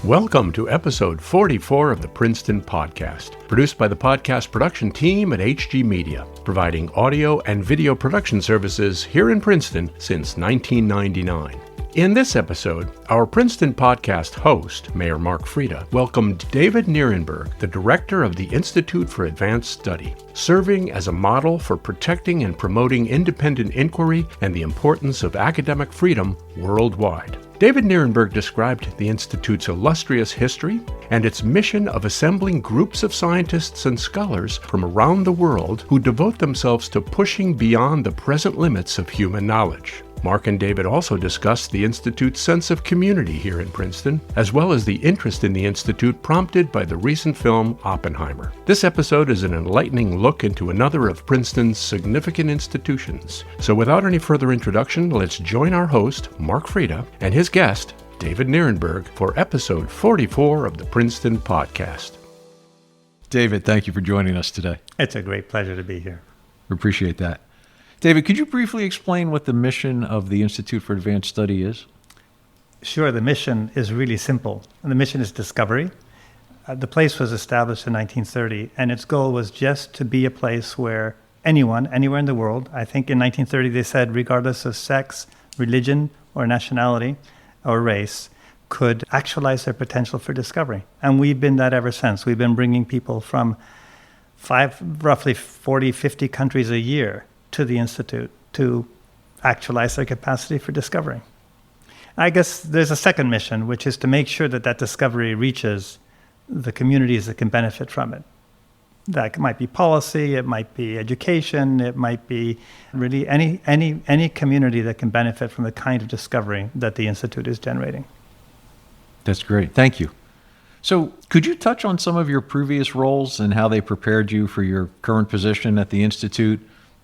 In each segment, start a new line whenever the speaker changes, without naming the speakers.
Welcome to episode 44 of the Princeton Podcast, produced by the podcast production team at HG Media, providing audio and video production services here in Princeton since 1999. In this episode, our Princeton Podcast host, Mayor Mark Freda, welcomed David Nirenberg, the director of the Institute for Advanced Study, serving as a model for protecting and promoting independent inquiry and the importance of academic freedom worldwide. David Nirenberg described the Institute's illustrious history and its mission of assembling groups of scientists and scholars from around the world who devote themselves to pushing beyond the present limits of human knowledge. Mark and David also discussed the Institute's sense of community here in Princeton, as well as the interest in the Institute prompted by the recent film Oppenheimer. This episode is an enlightening look into another of Princeton's significant institutions. So without any further introduction, let's join our host, Mark Freda, and his guest, David Nirenberg, for episode 44 of the Princeton Podcast.
David, thank you for joining us today.
It's a great pleasure to be here.
We appreciate that. David, could you briefly explain what the mission of the Institute for Advanced Study is?
Sure, the mission is really simple. And the mission is discovery. The place was established in 1930, and its goal was just to be a place where anyone, anywhere in the world, I think in 1930 they said regardless of sex, religion, or nationality, or race, could actualize their potential for discovery. And we've been that ever since. We've been bringing people from roughly 40, 50 countries a year to the Institute to actualize their capacity for discovery. I guess there's a second mission, which is to make sure that that discovery reaches the communities that can benefit from it. That might be policy, it might be education, it might be really any community that can benefit from the kind of discovery that the Institute is generating.
That's great. Thank you. So could you touch on some of your previous roles and how they prepared you for your current position at the Institute?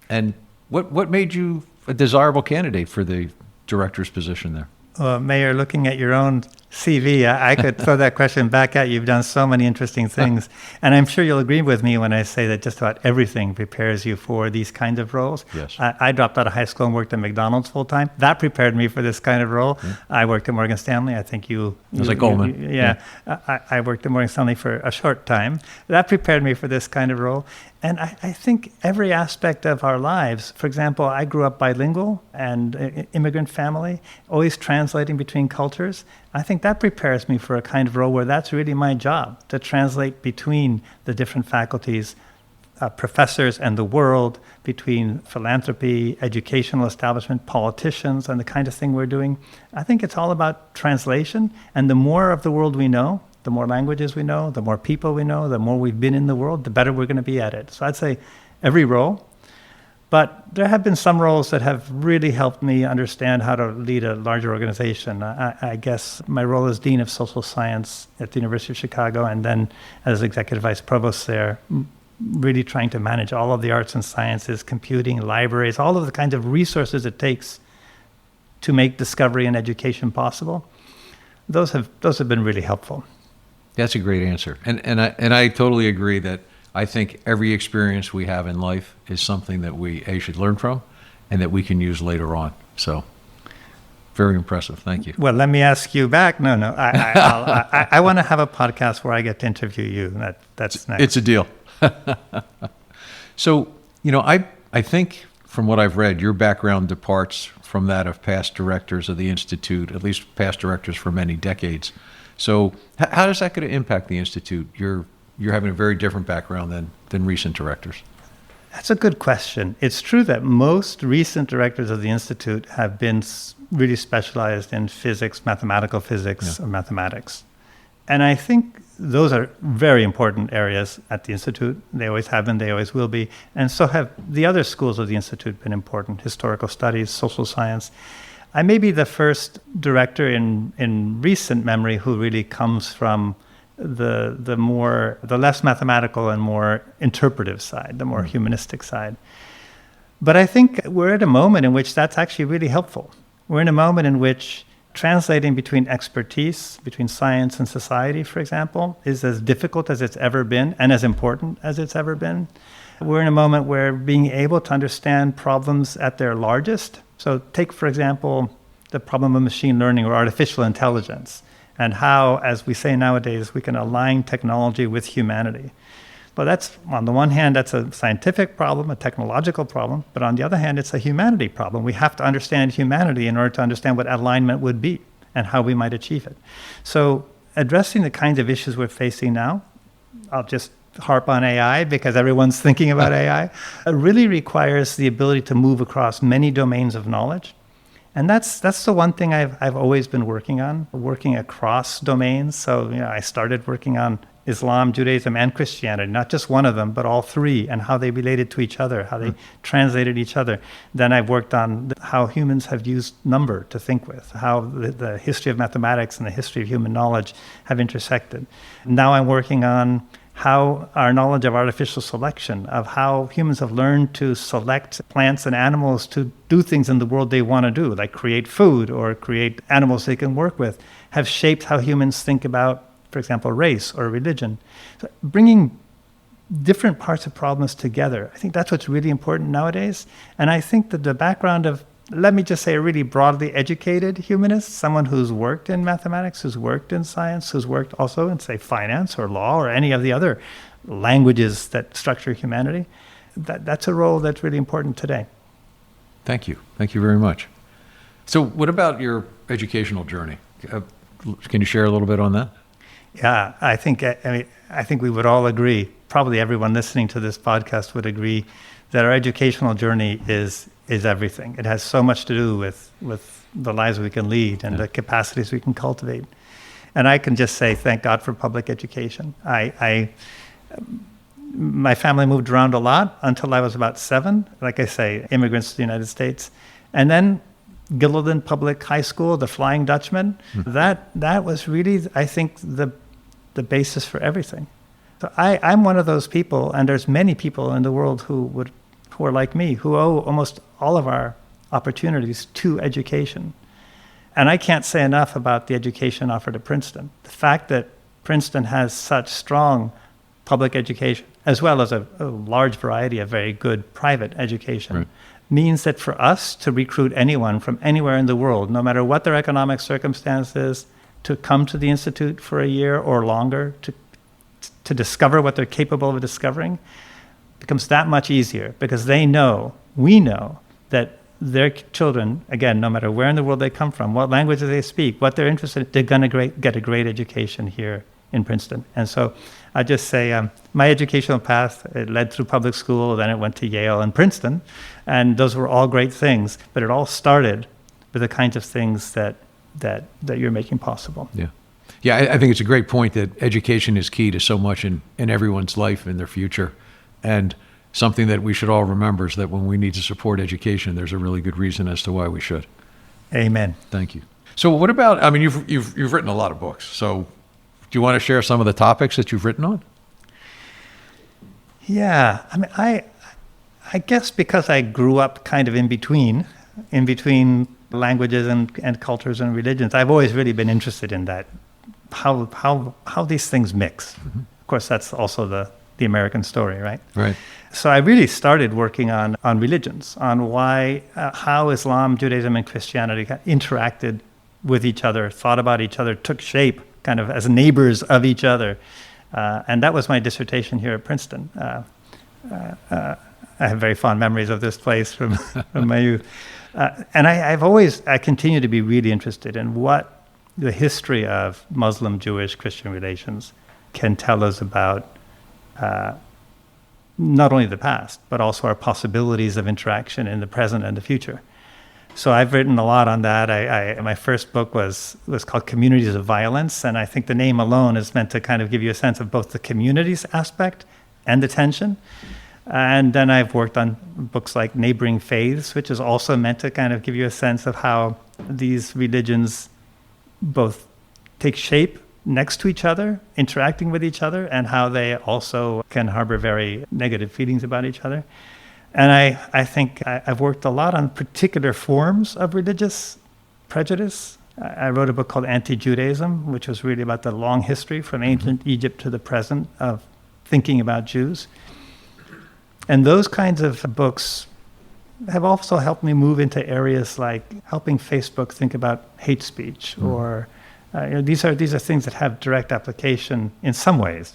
And what made you a desirable candidate for the director's position there?
Well, Mayor, looking at your own CV, I could throw that question back at you. You've done so many interesting things. And I'm sure you'll agree with me when I say that just about everything prepares you for these kinds of roles.
Yes.
I dropped out of high school and worked at McDonald's full time. That prepared me for this kind of role. Yeah. I worked at Morgan Stanley. I think you...
It was like Goldman.
I worked at Morgan Stanley for a short time. That prepared me for this kind of role. And I think every aspect of our lives, for example, I grew up bilingual and immigrant family, always translating between cultures. I think that prepares me for a kind of role where that's really my job, to translate between the different faculties, professors and the world, between philanthropy, educational establishment, politicians, and the kind of thing we're doing. I think it's all about translation, and the more of the world we know, the more languages we know, the more people we know, the more we've been in the world, the better we're going to be at it. So I'd say every role. But there have been some roles that have really helped me understand how to lead a larger organization. I guess my role as Dean of Social Science at the University of Chicago, and then as Executive Vice Provost there, really trying to manage all of the arts and sciences, computing, libraries, all of the kinds of resources it takes to make discovery and education possible. Those have been really helpful.
That's a great answer. And I totally agree that I think every experience we have in life is something that we should learn from and that we can use later on. So very impressive. Thank you.
Well, let me ask you back. No, I want to have a podcast where I get to interview you. That's nice.
It's a deal. So, I think from what I've read, your background departs from that of past directors of the Institute, at least past directors for many decades. So how is that going to impact the Institute? You're having a very different background than recent directors.
That's a good question. It's true that most recent directors of the Institute have been really specialized in physics, mathematical physics, or mathematics. And I think those are very important areas at the Institute. They always have been, they always will be. And so have the other schools of the Institute been important: historical studies, social science. I may be the first director in recent memory who really comes from the less mathematical and more interpretive side, the more humanistic side. But I think we're at a moment in which that's actually really helpful. We're in a moment in which translating between expertise, between science and society, for example, is as difficult as it's ever been and as important as it's ever been. We're in a moment where being able to understand problems at their largest. So take, for example, the problem of machine learning or artificial intelligence. and how, as we say nowadays, we can align technology with humanity. But that's, on the one hand, that's a scientific problem, a technological problem, but on the other hand, it's a humanity problem. We have to understand humanity in order to understand what alignment would be and how we might achieve it. So addressing the kinds of issues we're facing now, I'll just harp on AI because everyone's thinking about AI, it really requires the ability to move across many domains of knowledge. And that's the one thing I've always been working on, working across domains. So I started working on Islam, Judaism, and Christianity, not just one of them, but all three, and how they related to each other, how they translated each other. Then I've worked on how humans have used number to think with, how the history of mathematics and the history of human knowledge have intersected. Now I'm working on how our knowledge of artificial selection, of how humans have learned to select plants and animals to do things in the world they want to do, like create food or create animals they can work with, have shaped how humans think about, for example, race or religion. So bringing different parts of problems together, I think that's what's really important nowadays. And I think that the background of, let me just say, a really broadly educated humanist, someone who's worked in mathematics, who's worked in science, who's worked also in, say, finance or law or any of the other languages that structure humanity, that's a role that's really important today.
Thank you. Thank you very much. So what about your educational journey? Can you share a little bit on that?
Yeah, I think we would all agree, probably everyone listening to this podcast would agree, that our educational journey is everything. It has so much to do with the lives we can lead and the capacities we can cultivate. And I can just say, thank God for public education. My family moved around a lot until I was about 7, like I say, immigrants to the United States. And then Gilliland Public High School, the Flying Dutchman, that was really, I think, the basis for everything. So I'm one of those people, and there's many people in the world who are like me, who owe almost all of our opportunities to education. And I can't say enough about the education offered at Princeton. The fact that Princeton has such strong public education, as well as a large variety of very good private education, means that for us to recruit anyone from anywhere in the world, no matter what their economic circumstances, to come to the Institute for a year or longer, to discover what they're capable of discovering, becomes that much easier because we know that their children, again, no matter where in the world they come from, what languages they speak, what they're interested in, they're going to get a great education here in Princeton. And so I just say my educational path, it led through public school, then it went to Yale and Princeton, and those were all great things, but it all started with the kinds of things that you're making possible.
Yeah, I think it's a great point that education is key to so much in everyone's life and their future. And something that we should all remember is that when we need to support education, there's a really good reason as to why we should.
Amen.
Thank you. So what about, I mean, you've written a lot of books. So do you want to share some of the topics that you've written on?
Yeah, I mean, I guess because I grew up kind of in between languages and cultures and religions, I've always really been interested in that, how these things mix. Mm-hmm. Of course, that's also the American story, right?
Right.
So I really started working on religions, on how Islam, Judaism, and Christianity interacted with each other, thought about each other, took shape kind of as neighbors of each other. And that was my dissertation here at Princeton. I have very fond memories of this place from my youth. And I continue to be really interested in what the history of Muslim, Jewish, Christian relations can tell us about not only the past, but also our possibilities of interaction in the present and the future. So I've written a lot on that. My first book was called Communities of Violence, and I think the name alone is meant to kind of give you a sense of both the communities aspect and the tension. And then I've worked on books like Neighboring Faiths, which is also meant to kind of give you a sense of how these religions both take shape next to each other, interacting with each other, and how they also can harbor very negative feelings about each other. And I think I've worked a lot on particular forms of religious prejudice. I wrote a book called Anti-Judaism, which was really about the long history from ancient Egypt to the present of thinking about Jews. And those kinds of books have also helped me move into areas like helping Facebook think about hate speech or These are things that have direct application in some ways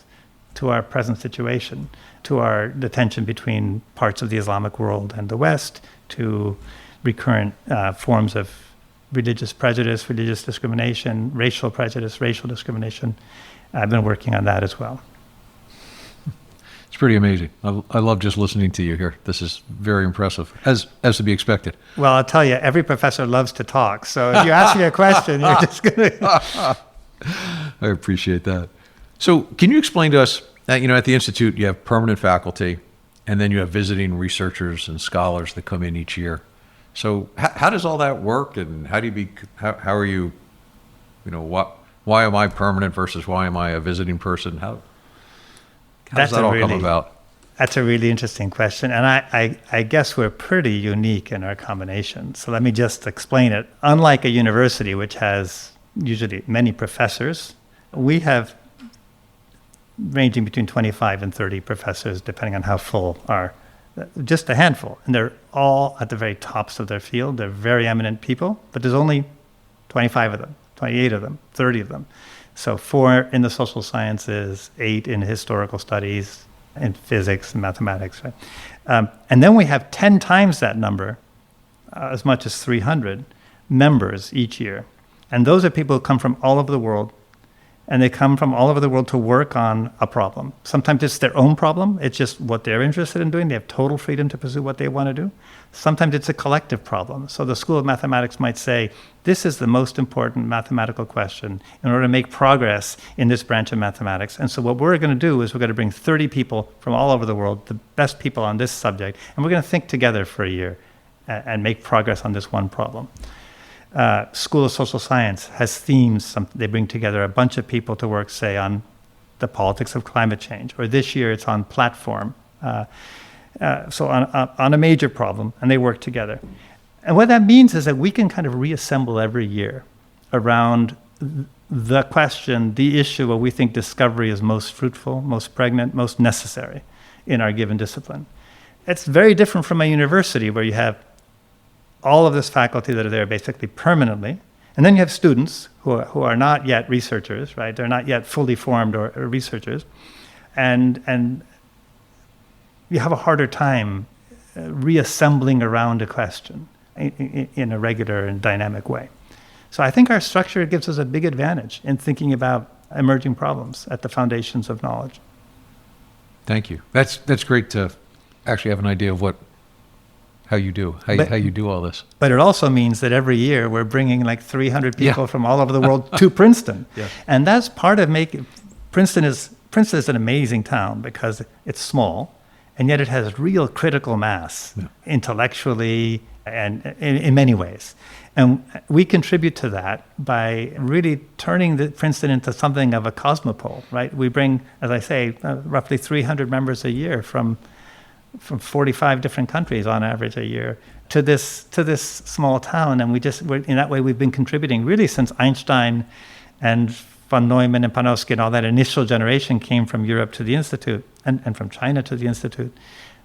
to our present situation, to the tension between parts of the Islamic world and the West, to recurrent forms of religious prejudice, religious discrimination, racial prejudice, racial discrimination. I've been working on that as well.
It's pretty amazing. I love just listening to you here. This is very impressive, as to be expected.
Well, I'll tell you, every professor loves to talk. So if you ask me a question, you're just going to...
I appreciate that. So can you explain to us that, at the Institute, you have permanent faculty, and then you have visiting researchers and scholars that come in each year. So how does all that work, and how are you, why am I permanent versus why am I a visiting person? How does that all come about?
That's a really interesting question. And I guess we're pretty unique in our combination. So let me just explain it. Unlike a university, which has usually many professors, we have ranging between 25 and 30 professors, depending on how full are. Just a handful. And they're all at the very tops of their field. They're very eminent people, but there's only 25 of them, 28 of them, 30 of them. So 4 in the social sciences, 8 in historical studies, in physics and mathematics. Right? And then we have 10 times that number, as much as 300 members each year. And those are people who come from all over the world. And they come from all over the world to work on a problem. Sometimes it's their own problem. It's just what they're interested in doing. They have total freedom to pursue what they want to do. Sometimes it's a collective problem. So the School of Mathematics might say, this is the most important mathematical question in order to make progress in this branch of mathematics. And so what we're going to do is we're going to bring 30 people from all over the world, the best people on this subject, and we're going to think together for a year and make progress on this one problem. School of Social Science has themes. They bring together a bunch of people to work, say, on the politics of climate change. Or this year it's on platform. So on a major problem, and they work together. And what that means is that we can kind of reassemble every year around the question, the issue where we think discovery is most fruitful, most pregnant, most necessary in our given discipline. It's very different from a university where you have all of this faculty that are there basically permanently. And then you have students who are not yet researchers, right? They're not yet fully formed or researchers. And you have a harder time reassembling around a question in a regular and dynamic way. So I think our structure gives us a big advantage in thinking about emerging problems at the foundations of knowledge.
Thank you. That's great to actually have an idea of how you do all this. But
it also means that every year we're bringing like 300 people from all over the world to Princeton. Yeah. And that's part of making Princeton is an amazing town because it's small, and yet it has real critical mass intellectually and in many ways. And we contribute to that by really turning Princeton into something of a cosmopole, right? We bring, as I say, roughly 300 members a year from 45 different countries on average a year to this small town. And in that way, we've been contributing really since Einstein and von Neumann and Panofsky and all that initial generation came from Europe to the Institute and from China to the Institute.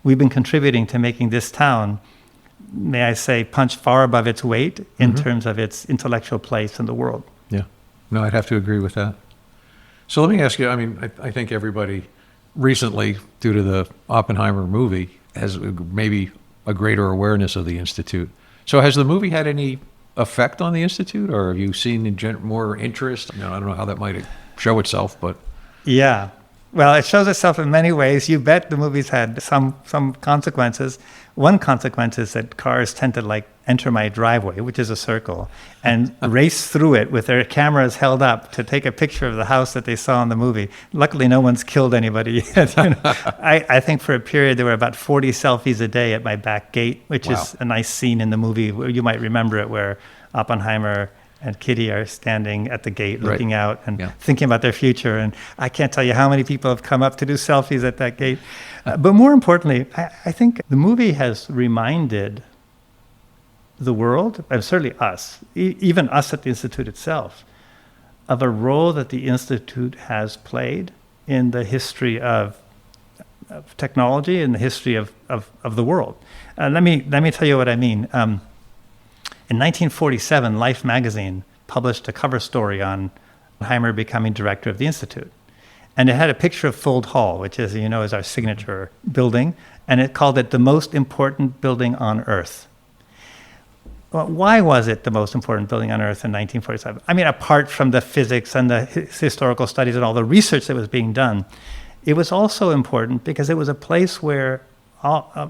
We've been contributing to making this town, may I say, punch far above its weight in terms of its intellectual place in the world.
Yeah. No, I'd have to agree with that. So let me ask you, I think everybody recently, due to the Oppenheimer movie, has maybe a greater awareness of the Institute. So has the movie had any effect on the Institute, or have you seen more interest? I don't know how that might show itself, but...
Yeah. Well, it shows itself in many ways. You bet the movie's had some consequences. One consequence is that cars tend to enter my driveway, which is a circle, and race through it with their cameras held up to take a picture of the house that they saw in the movie. Luckily, no one's killed anybody yet. I think for a period there were about 40 selfies a day at my back gate, which is a nice scene in the movie. You might remember it, where Oppenheimer and Kitty are standing at the gate looking out and thinking about their future. And I can't tell you how many people have come up to do selfies at that gate. But more importantly, I think the movie has reminded the world, and certainly us, even us at the Institute itself, of a role that the Institute has played in the history of technology and the history of the world. Let me tell you what I mean. In 1947, Life magazine published a cover story on Oppenheimer becoming director of the Institute. And it had a picture of Fold Hall, which, as you know, is our signature building, and it called it the most important building on Earth. Well, why was it the most important building on Earth in 1947? I mean, apart from the physics and the historical studies and all the research that was being done, it was also important because it was a place where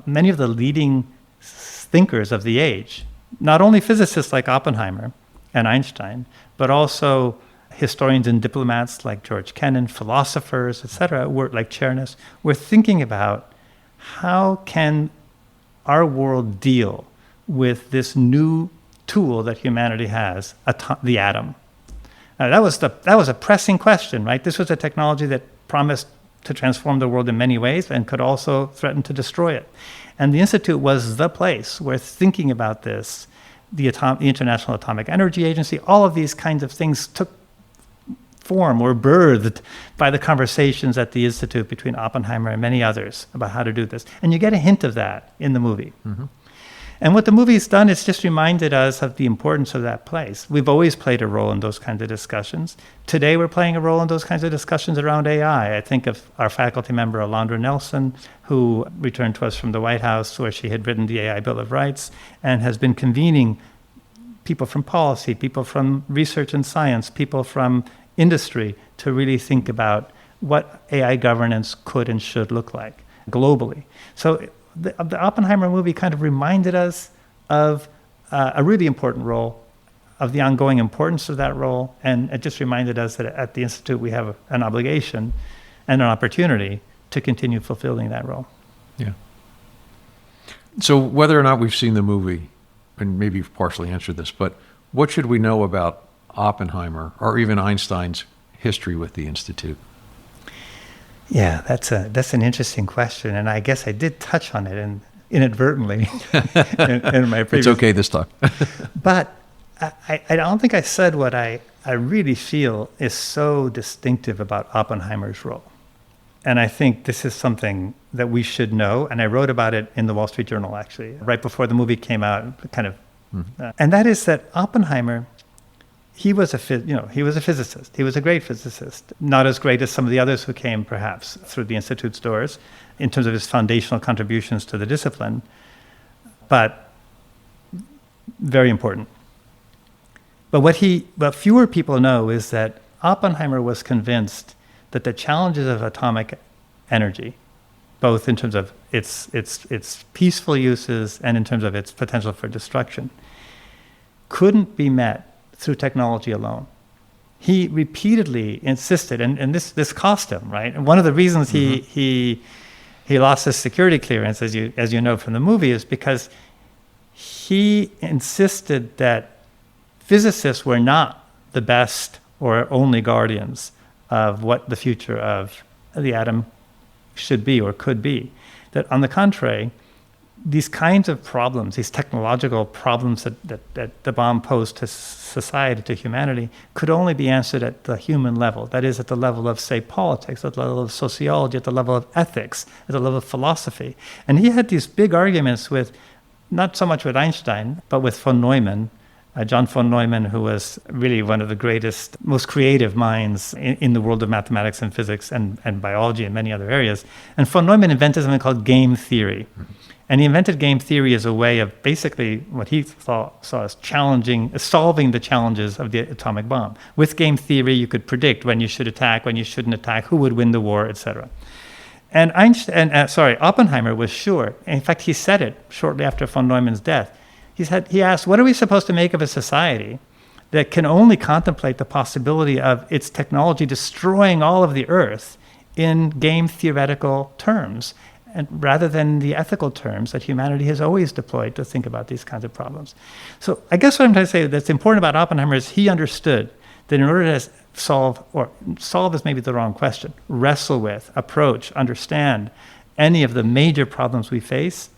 many of the leading thinkers of the age, not only physicists like Oppenheimer and Einstein, but also historians and diplomats like George Kennan, philosophers, etc., like Chernis, were thinking about how can our world deal with this new tool that humanity has, the atom. That was a pressing question, right? This was a technology that promised to transform the world in many ways and could also threaten to destroy it. And the Institute was the place where thinking about this, the International Atomic Energy Agency, all of these kinds of things took form or birthed by the conversations at the Institute between Oppenheimer and many others about how to do this. And you get a hint of that in the movie. Mm-hmm. And what the movie's done is just reminded us of the importance of that place. We've always played a role in those kinds of discussions. Today we're playing a role in those kinds of discussions around AI. I think of our faculty member, Alondra Nelson, who returned to us from the White House where she had written the AI Bill of Rights and has been convening people from policy, people from research and science, people from industry to really think about what AI governance could and should look like globally. So the Oppenheimer movie kind of reminded us of a really important role, of the ongoing importance of that role, and it just reminded us that at the Institute we have an obligation and an opportunity to continue fulfilling that role.
Yeah. So whether or not we've seen the movie, and maybe you've partially answered this, but what should we know about Oppenheimer or even Einstein's history with the Institute?
Yeah, that's an interesting question, and I guess I did touch on it inadvertently in my previous.
It's okay this time.
But I don't think I said what I really feel is so distinctive about Oppenheimer's role. And I think this is something that we should know, and I wrote about it in the Wall Street Journal, actually, right before the movie came out, kind of. Mm-hmm. And that is that Oppenheimer, he was a physicist. He was a great physicist, not as great as some of the others who came perhaps through the Institute's doors in terms of his foundational contributions to the discipline, but very important. But what fewer people know is that Oppenheimer was convinced that the challenges of atomic energy, both in terms of its peaceful uses and in terms of its potential for destruction, couldn't be met through technology alone. He repeatedly insisted, and this cost him, right? And one of the reasons he lost his security clearance, as you know from the movie, is because he insisted that physicists were not the best or only guardians of what the future of the atom should be or could be. That on the contrary, these kinds of problems, these technological problems that the bomb posed to society, to humanity, could only be answered at the human level. That is, at the level of, say, politics, at the level of sociology, at the level of ethics, at the level of philosophy. And he had these big arguments with, not so much with Einstein, but with von Neumann, John von Neumann, who was really one of the greatest, most creative minds in the world of mathematics and physics and biology and many other areas. And von Neumann invented something called game theory. And he invented game theory as a way of basically what he saw as solving the challenges of the atomic bomb. With game theory, you could predict when you should attack, when you shouldn't attack, who would win the war, etc. And Oppenheimer was sure. In fact, he said it shortly after von Neumann's death. He asked, what are we supposed to make of a society that can only contemplate the possibility of its technology destroying all of the Earth in game theoretical terms, and rather than the ethical terms that humanity has always deployed to think about these kinds of problems? So I guess what I'm trying to say that's important about Oppenheimer is he understood that in order to solve is maybe the wrong question, wrestle with, approach, understand any of the major problems we face,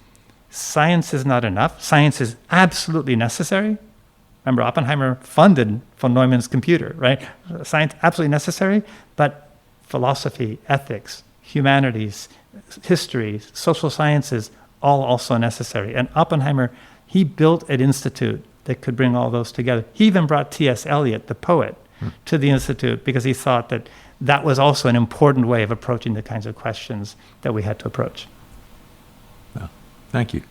science is not enough. Science is absolutely necessary. Remember, Oppenheimer funded von Neumann's computer, right? Science absolutely necessary, but philosophy, ethics, humanities, history, social sciences, all also necessary. And Oppenheimer, he built an institute that could bring all those together. He even brought T.S. Eliot, the poet, to the Institute because he thought that that was also an important way of approaching the kinds of questions that we had to approach.
Well, thank you.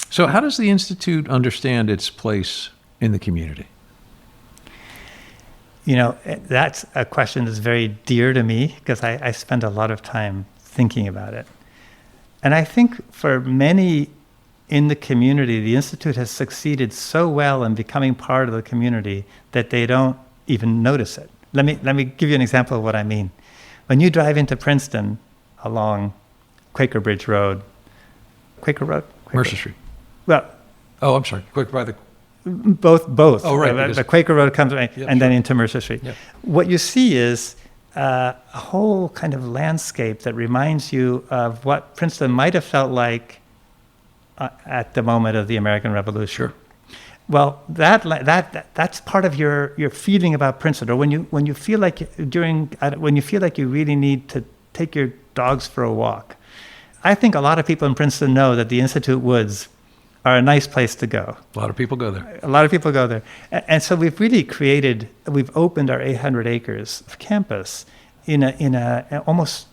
So how does the Institute understand its place in the community?
You know, that's a question that's very dear to me because I spend a lot of time thinking about it. And I think for many in the community, the Institute has succeeded so well in becoming part of the community that they don't even notice it. Let me give you an example of what I mean. When you drive into Princeton along Quaker Bridge Road, Quaker Road?
Mercer Street.
Well,
Oh, I'm sorry. Quick by the...
both.
Oh, right.
The Quaker Road comes and
sure.
then into Mercer Street.
Yep.
What you see is a whole kind of landscape that reminds you of what Princeton might have felt like at the moment of the American Revolution.
Sure.
Well, that's part of your feeling about Princeton, or when you feel like you really need to take your dogs for a walk. I think a lot of people in Princeton know that the Institute Woods are a nice place to go.
A lot of people go there.
A lot of people go there. And so we've opened our 800 acres of campus in a almost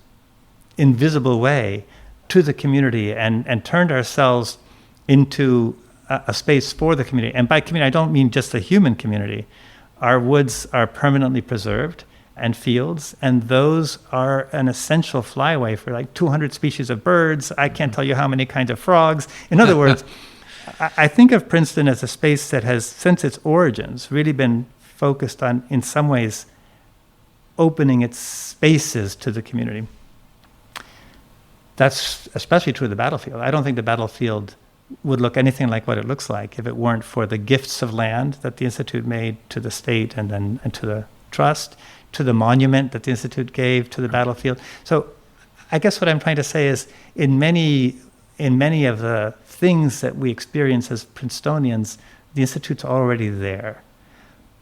invisible way to the community and turned ourselves into a space for the community. And by community, I don't mean just the human community. Our woods are permanently preserved and fields, and those are an essential flyway for like 200 species of birds. I can't tell you how many kinds of frogs. In other words, I think of Princeton as a space that has, since its origins, really been focused on, in some ways, opening its spaces to the community. That's especially true of the battlefield. I don't think the battlefield would look anything like what it looks like if it weren't for the gifts of land that the Institute made to the state and to the trust, to the monument that the Institute gave to the battlefield. So I guess what I'm trying to say is in many of the things that we experience as Princetonians, the Institute's already there.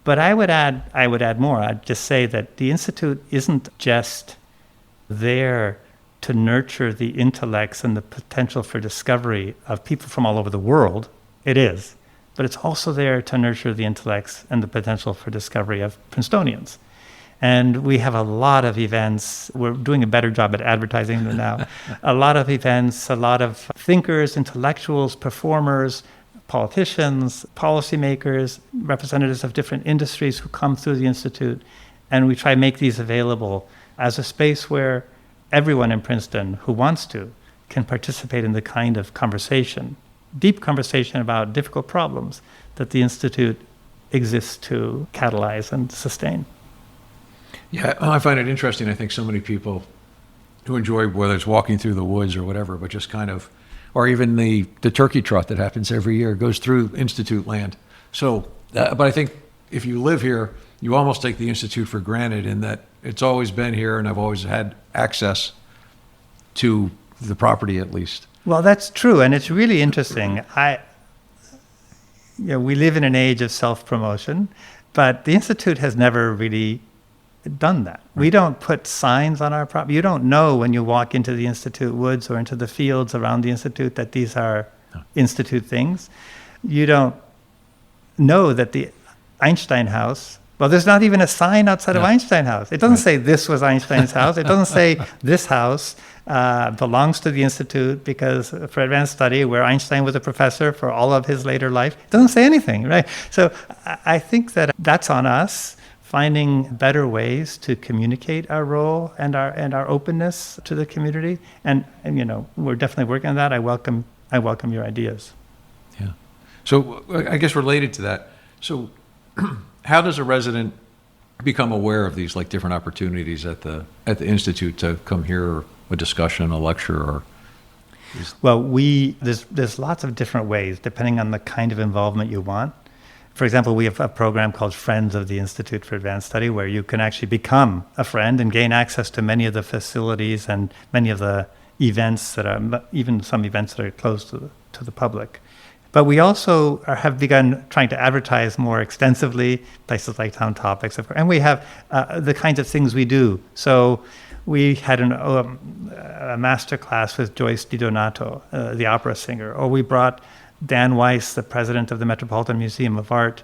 But I would add more. I'd just say that the Institute isn't just there to nurture the intellects and the potential for discovery of people from all over the world. It is. But it's also there to nurture the intellects and the potential for discovery of Princetonians. And we have a lot of events. We're doing a better job at advertising them now. A lot of events, a lot of thinkers, intellectuals, performers, politicians, policymakers, representatives of different industries who come through the Institute. And we try to make these available as a space where everyone in Princeton who wants to can participate in the kind of conversation, deep conversation about difficult problems that the Institute exists to catalyze and sustain.
Yeah, I find it interesting. I think so many people who enjoy, whether it's walking through the woods or whatever, but just kind of, or even the turkey trot that happens every year goes through Institute land. So, but I think if you live here, you almost take the Institute for granted in that it's always been here and I've always had access to the property at least.
Well, that's true, and it's really interesting. We live in an age of self-promotion, but the Institute has never really done that. We don't put signs on our property. You don't know when you walk into the Institute woods or into the fields around the Institute that these are Institute things. You don't know that the Einstein House, well, there's not even a sign outside of Einstein House. It doesn't say this was Einstein's house. It doesn't say this house belongs to the Institute because for advanced study where Einstein was a professor for all of his later life. It doesn't say anything, right? So I think that that's on us, finding better ways to communicate our role and our openness to the community. And we're definitely working on that. I welcome your ideas.
Yeah. So I guess related to that, so how does a resident become aware of these different opportunities at the Institute to come hear a discussion, a lecture, or?
Well, there's lots of different ways depending on the kind of involvement you want. For example, we have a program called Friends of the Institute for Advanced Study where you can actually become a friend and gain access to many of the facilities and many of the events even some events that are closed to the public. But we also have begun trying to advertise more extensively, places like Town Topics, and we have the kinds of things we do. So we had a master class with Joyce DiDonato, the opera singer, or we brought Dan Weiss, the president of the Metropolitan Museum of Art,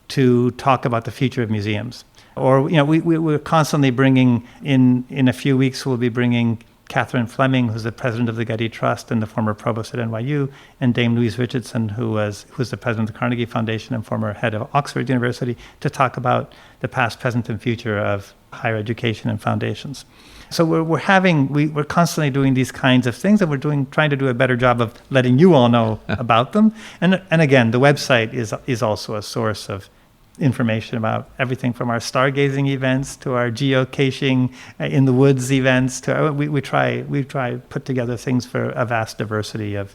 to talk about the future of museums. Or, we're constantly bringing in a few weeks, we'll be bringing Catherine Fleming, who's the president of the Getty Trust and the former provost at NYU, and Dame Louise Richardson, who's the president of the Carnegie Foundation and former head of Oxford University, to talk about the past, present, and future of higher education and foundations. So we're constantly doing these kinds of things, and we're trying to do a better job of letting you all know about them. And again, the website is also a source of information about everything from our stargazing events to our geocaching in the woods events. We try put together things for a vast diversity of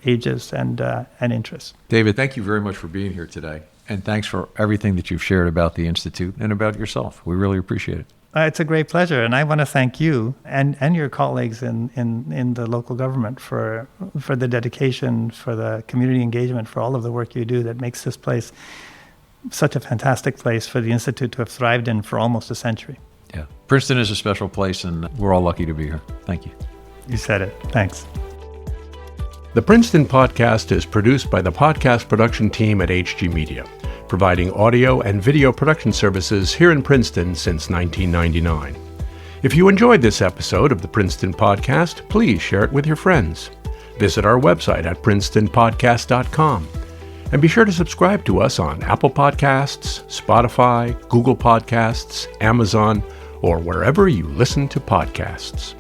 ages and interests.
David, thank you very much for being here today, and thanks for everything that you've shared about the Institute and about yourself. We really appreciate it.
It's a great pleasure, and I want to thank you and your colleagues in the local government for the dedication, for the community engagement, for all of the work you do that makes this place such a fantastic place for the Institute to have thrived in for almost a century.
Yeah. Princeton is a special place, and we're all lucky to be here. Thank you.
You said it. Thanks.
The Princeton Podcast is produced by the podcast production team at HG Media, providing audio and video production services here in Princeton since 1999. If you enjoyed this episode of the Princeton Podcast, please share it with your friends. Visit our website at princetonpodcast.com. And be sure to subscribe to us on Apple Podcasts, Spotify, Google Podcasts, Amazon, or wherever you listen to podcasts.